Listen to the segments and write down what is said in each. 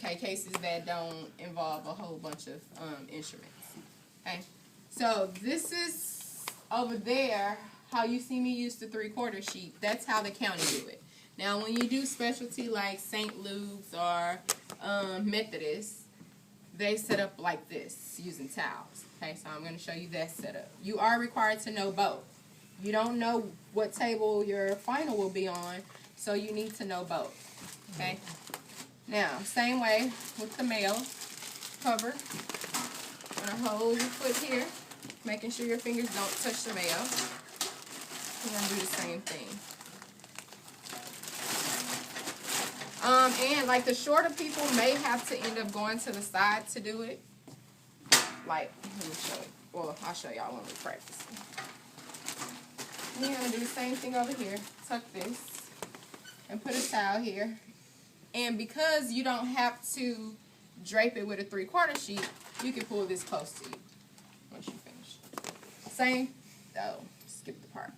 Okay, cases that don't involve a whole bunch of instruments. Okay, so this is over there how you see me use the 3/4 sheet. That's how the county do it. Now, when you do specialty like St. Luke's or Methodist, they set up like this using towels. Okay, so I'm going to show you that setup. You are required to know both. You don't know what table your final will be on, so you need to know both. Okay. Now, same way with the male cover. I'm going to hold your foot here, making sure your fingers don't touch the male. We're going to do the same thing. And like the shorter people may have to end up going to the side to do it. Like, let me show you. Well, I'll show y'all when we practice. You're going to do the same thing over here. Tuck this and put a towel here. And because you don't have to drape it with a 3/4 sheet, you can pull this close to you once you finish. Same, oh, skip the part.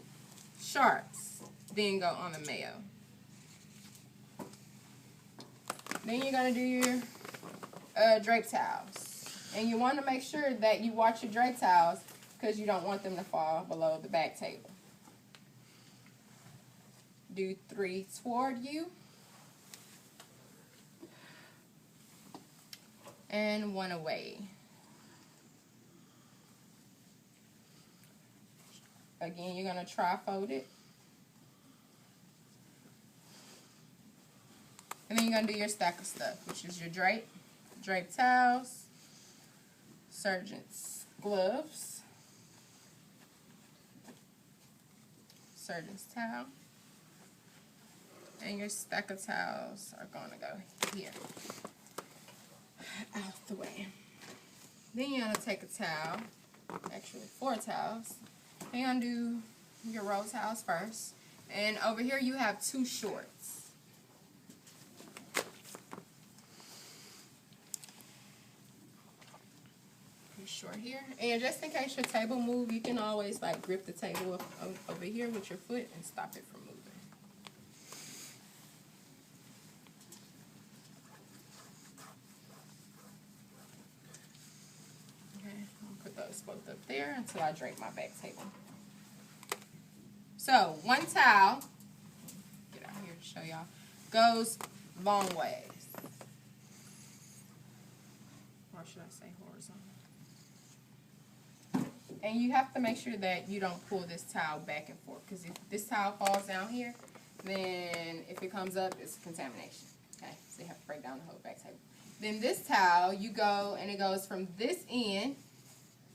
Shorts, then go on the mayo. Then you're going to do your drape towels. And you want to make sure that you watch your drape towels because you don't want them to fall below the back table. Do 3 toward you. And 1 away. Again, you're going to tri-fold it. And then you're going to do your stack of stuff, which is your drape towels, surgeon's gloves, surgeon's towel, and your stack of towels are going to go here, out the way. Then you're going to take a towel, actually 4 towels, and you're going to do your roll towels first. And over here you have 2 shorts. Short here, and just in case your table move, you can always like grip the table over here with your foot and stop it from moving. Okay, I'll put those both up there until I drape my back table. So 1 towel, get out here to show y'all, goes long ways, or should I say horizontal? And you have to make sure that you don't pull this towel back and forth, because if this towel falls down here, then if it comes up, it's contamination. Okay, so you have to break down the whole back table. Then this towel, you go, and it goes from this end,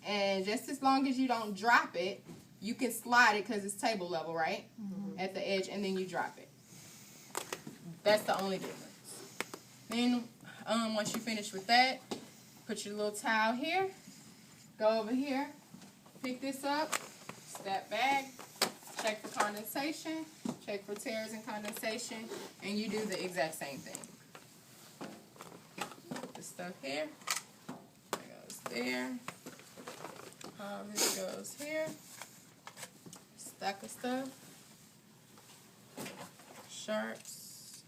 and just as long as you don't drop it, you can slide it because it's table level, right? Mm-hmm. At the edge, and then you drop it. That's the only difference. Then, once you finish with that, put your little towel here, go over here, pick this up, step back, check for condensation, check for tears and condensation, and you do the exact same thing. This stuff here, it goes there, this goes here, stack of stuff, sharps.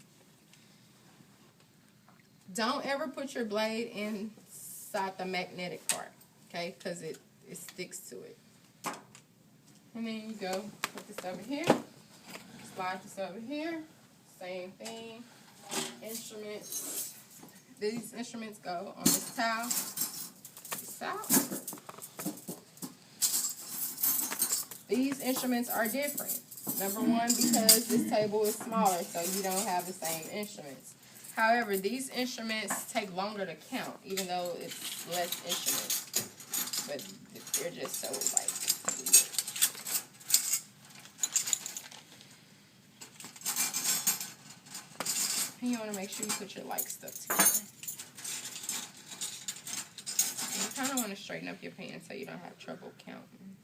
Don't ever put your blade inside the magnetic part, okay, because it sticks to it. And then you go put this over here, slide this over here, same thing. Instruments, these instruments go on this towel, this towel. These instruments are different. Number one, because this table is smaller, so you don't have the same instruments. However, these instruments take longer to count, even though it's less instruments. But they're just so like weird. And you want to make sure you put your like stuff together. And you kind of want to straighten up your pen so you don't have trouble counting.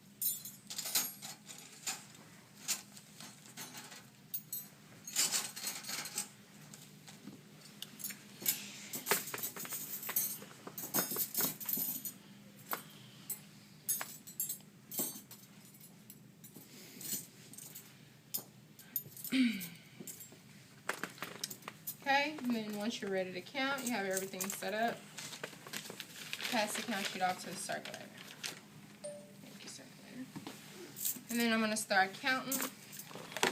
Okay, And then once you're ready to count, you have everything set up. Pass the count sheet off to the circulator. Thank you, circulator. And then I'm going to start counting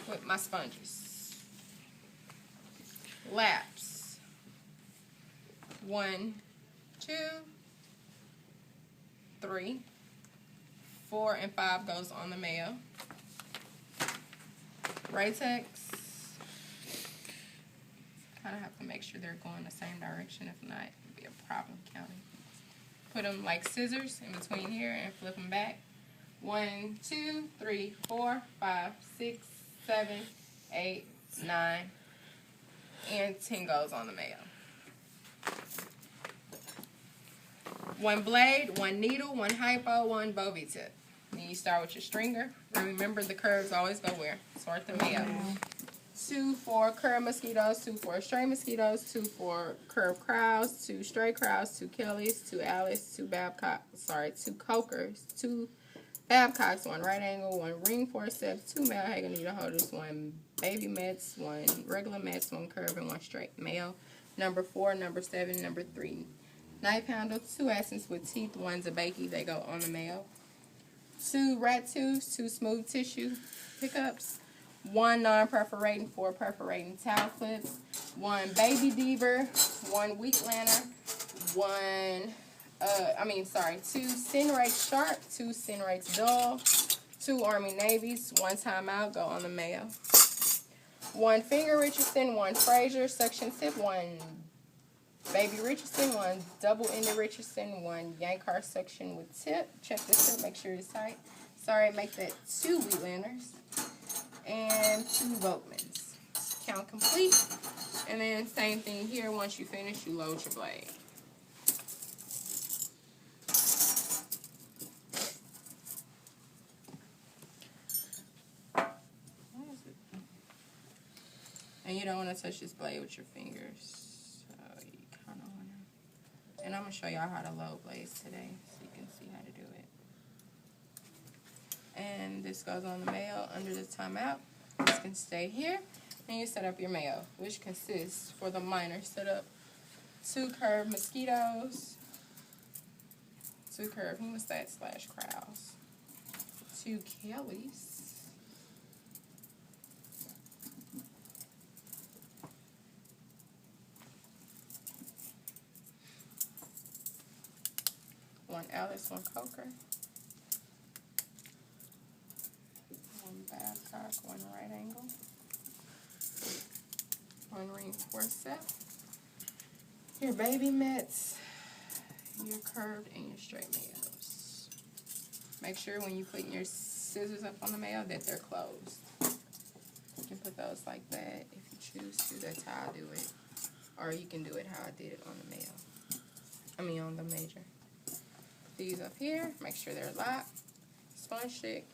with my sponges. Laps. 1, 2, 3, 4, and 5 goes on the mayo. Ratex. Kind of have to make sure they're going the same direction. If not, it'd be a problem counting. Put them like scissors in between here and flip them back. 1, 2, 3, 4, 5, 6, 7, 8, 9, and 10 goes on the mayo. 1 blade, 1 needle, 1 hypo, 1 bovie tip. Then you start with your stringer. And remember, the curves always go where? Sort the mayo. 2 for curved mosquitoes, 2 for stray mosquitoes, 2 for curved crows, 2 stray crows, 2 Kellys, 2 Alice, 2 2 cokers, 2 Babcocks, 1 right angle, 1 ring forceps, 2 male Hagen needle holders, 1 baby Mets, 1 regular Mets, 1 curve, and 1 straight male. Number 4, number 7, number 3. Knife handle, 2 essence with teeth, 1 Zabaki, they go on the mail. 2 rat tubes, 2 smooth tissue pickups, 1 non-perforating, 4 perforating towel clips, 1 baby deaver, 1 wheat lantern, 2 Cinerates sharp, 2 Cinerates dull, 2 Army Navies, 1 timeout, go on the mayo. 1 finger Richardson, 1 Fraser, suction tip, 1 baby Richardson, 1 double-ended Richardson, 1 Yankar suction with tip. Check this tip, make sure it's tight. Sorry, make that 2 wheat lanterns and 2 Volkmans. Count complete. And then same thing here. Once you finish, you load your blade. And you don't want to touch this blade with your fingers. So you kind of want to. And I'm going to show y'all how to load blades today so you can see how to do it. And this goes on the mayo under the timeout. This can stay here. And you set up your mayo, which consists, for the minor setup, 2 curved mosquitoes, 2 curved hemostats / crows, 2 Kellys, 1 Alice, 1 Coker, 1 Babcock, 1 right angle, 1 ring forceps, your baby Mets, your curved, and your straight mayos. Make sure when you put your scissors up on the mayo that they're closed. You can put those like that if you choose to. That's how I do it. Or you can do it how I did it on the mayo. On the major. These up here, make sure they're locked. Sponge stick.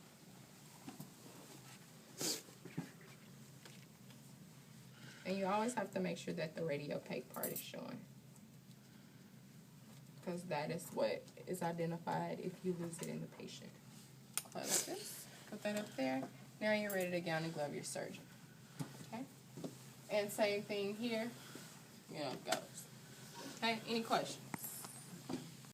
And you always have to make sure that the radiopaque part is showing, because that is what is identified if you lose it in the patient. Close this, put that up there. Now you're ready to gown and glove your surgeon. Okay? And same thing here, goes. Okay, any questions?